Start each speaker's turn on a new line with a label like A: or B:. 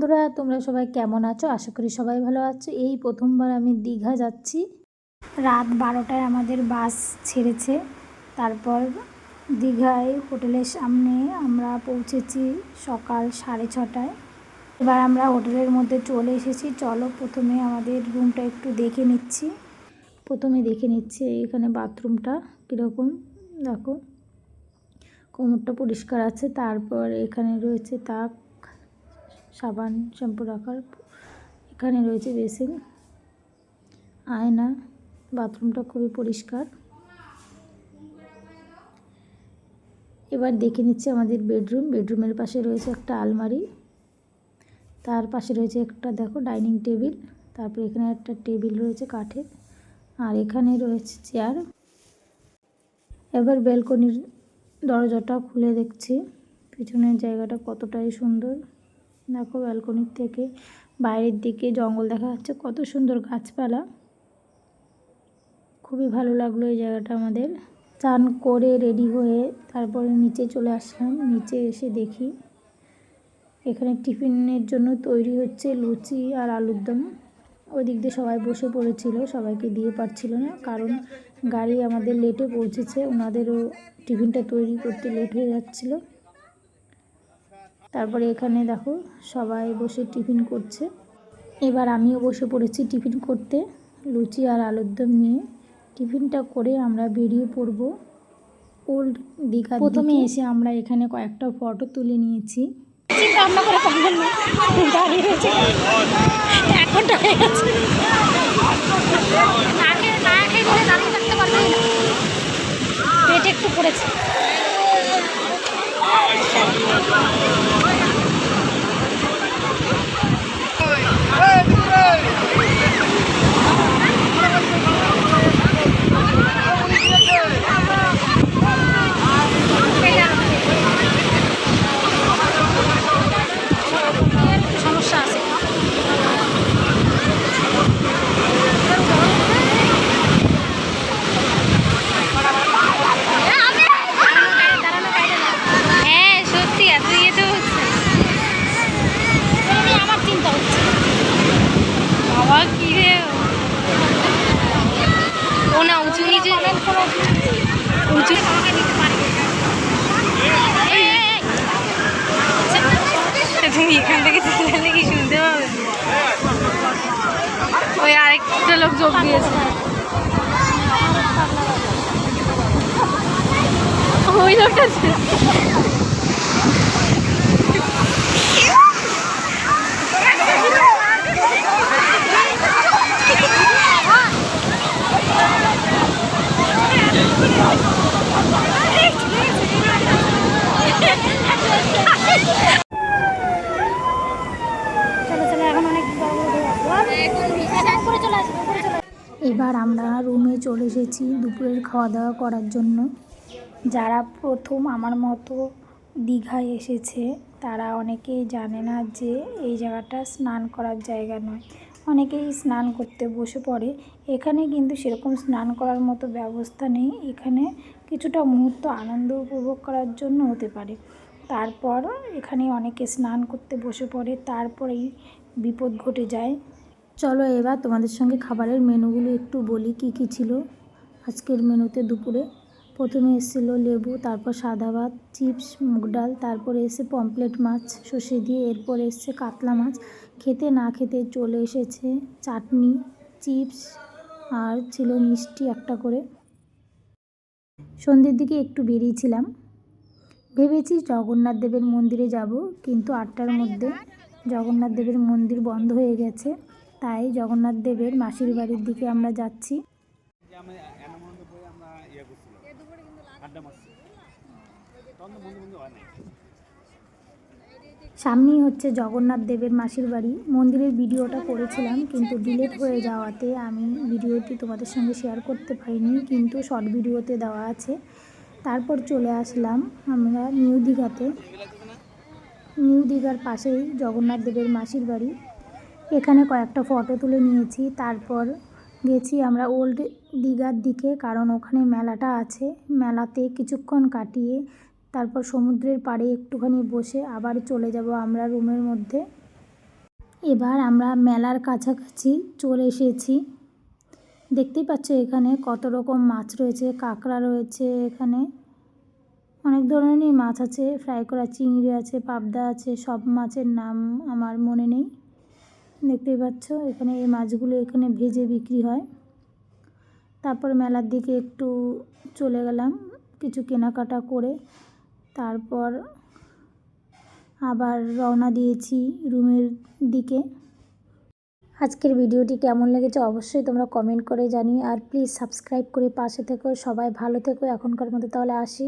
A: বন্ধুরা, তোমরা সবাই কেমন আছো? আশা করি সবাই ভালো আছো। এই প্রথমবার আমি দীঘা যাচ্ছি। রাত 12টায় আমাদের বাস ছেড়েছে। তারপর দীঘায় হোটেলের সামনে আমরা পৌঁছেছি সকাল 6:30টায়। এবার আমরা হোটেলের মধ্যে চলে এসেছি। চলো প্রথমে আমাদের রুমটা একটু দেখে নিচ্ছি। এখানে বাথরুমটা কীরকম দেখো, কোমরটা পরিষ্কার আছে। তারপর এখানে রয়েছে তাক, সাবান, শ্যাম্পু রাখার। এখানে রয়েছে বেসিন, আয়না। বাথরুমটা খুবই পরিষ্কার। এবার দেখে নিচ্ছে আমাদের বেডরুমের পাশে রয়েছে একটা আলমারি, তার পাশে রয়েছে একটা দেখো ডাইনিং টেবিল। তারপর এখানে একটা টেবিল রয়েছে কাঠের, আর এখানে রয়েছে চেয়ার। এবার ব্যালকনির দরজাটা খুলে দেখছি পিছনের জায়গাটা কতটাই সুন্দর। দেখো ব্যালকনির থেকে বাইরের দিকে জঙ্গল দেখা যাচ্ছে, কত সুন্দর গাছপালা। খুবই ভালো লাগলো এই জায়গাটা আমাদের। চান করে রেডি হয়ে তারপরে নিচে চলে আসলাম। নিচে এসে দেখি এখানে টিফিনের জন্য তৈরি হচ্ছে লুচি আর আলুর দম। ওই দিক দিয়ে সবাই বসে পড়েছিল, সবাইকে দিয়ে পারছিল না, কারণ গাড়ি আমাদের লেটে পৌঁছেছে। ওনাদেরও টিফিনটা তৈরি করতে লেট হয়ে যাচ্ছিল। তারপরে এখানে দেখো সবাই বসে টিফিন করছে। এবার আমিও বসে পড়েছি টিফিন করতে, লুচি আর আলুর দম নিয়ে। টিফিনটা করে আমরা বেরিয়ে পড়ব ওল্ড দীঘা। প্রথমে এসে আমরা এখানে কয়েকটা ফটো তুলে নিয়েছি। পেট একটু পড়েছে। তুমি এখান থেকে চিল্লালে কি শুনতে পাবে? ওই আরেকটা লোক যোগ দিয়েছে, ওই লোকটা। এবার আমরা রুমে চলে এসেছি দুপুরের খাওয়া দাওয়া করার জন্য। যারা প্রথম আমার মতো দীঘায় এসেছে তারা অনেকেই জানে না যে এই জায়গাটা স্নান করার জায়গা নয়। অনেকেই স্নান করতে বসে পড়ে। এখানে কিন্তু সেরকম স্নান করার মতো ব্যবস্থা নেই। এখানে কিছুটা মুহূর্ত আনন্দ উপভোগ করার জন্য হতে পারে। তারপর এখানে অনেকে স্নান করতে বসে পড়ে, তারপরেই বিপদ ঘটে যায়। চলো এবার তোমাদের সঙ্গে খাবারের মেনুগুলো একটু বলি কী কী ছিল আজকের মেনুতে দুপুরে। প্রথমে এসেছিলো লেবু, তারপর সাদা ভাত, চিপস, মুগ ডাল, তারপরে এসে পমফ্রেট মাছ সর্ষে দিয়ে, এরপর এসছে কাতলা মাছ। খেতে না খেতে চলে এসেছে চাটনি, চিপস, আর ছিল মিষ্টি একটা করে। সন্ধ্যের দিকে একটু বেরিয়েছিলাম, ভেবেছি জগন্নাথ দেবের মন্দিরে যাব, কিন্তু 8টার মধ্যে জগন্নাথ দেবের মন্দির বন্ধ হয়ে গেছে। তাই জগন্নাথ দেবের মাসির বাড়ির দিকে আমরা যাচ্ছি। সামনেই হচ্ছে জগন্নাথ দেবের মাসির বাড়ি। মন্দিরের ভিডিওটা করেছিলাম, কিন্তু ডিলিট হয়ে যাওয়াতে আমি ভিডিওটি তোমাদের সঙ্গে শেয়ার করতে পারিনি, কিন্তু শর্ট ভিডিওতে দেওয়া আছে। তারপর চলে আসলাম আমরা নিউ দীঘাতে। নিউ দীঘার পাশেই জগন্নাথ দেবের মাসির বাড়ি। এখানে কয়েকটা ফটো তুলে নিয়েছি। তারপর গেছি আমরা ওল্ড দীঘার দিকে, কারণ ওখানে মেলাটা আছে। মেলাতে কিছুক্ষণ কাটিয়ে তারপর সমুদ্রের পাড়ে একটুখানি বসে আবার চলে যাব আমরা রুমের মধ্যে। এবার আমরা মেলার কাছাকাছি চলে এসেছি। দেখতেই পাচ্ছ এখানে কত রকম মাছ রয়েছে, কাঁকড়া রয়েছে, এখানে অনেক ধরনেরই মাছ আছে, ফ্রাই করা চিংড়ি আছে, পাবদা আছে, সব মাছের নাম আমার মনে নেই। দেখতেই পাচ্ছ এখানে এই মাছগুলো এখানে ভেজে বিক্রি হয়। তারপর মেলার দিকে একটু চলে গেলাম কিছু কেনাকাটা করে, তারপর আবার রওনা দিয়েছি রুমের দিকে। আজকের ভিডিওটি কেমন লেগেছে অবশ্যই তোমরা কমেন্ট করে জানিও, আর প্লিজ সাবস্ক্রাইব করে পাশে থেকো। সবাই ভালো থেকো, এখনকার মতো তাহলে আসি।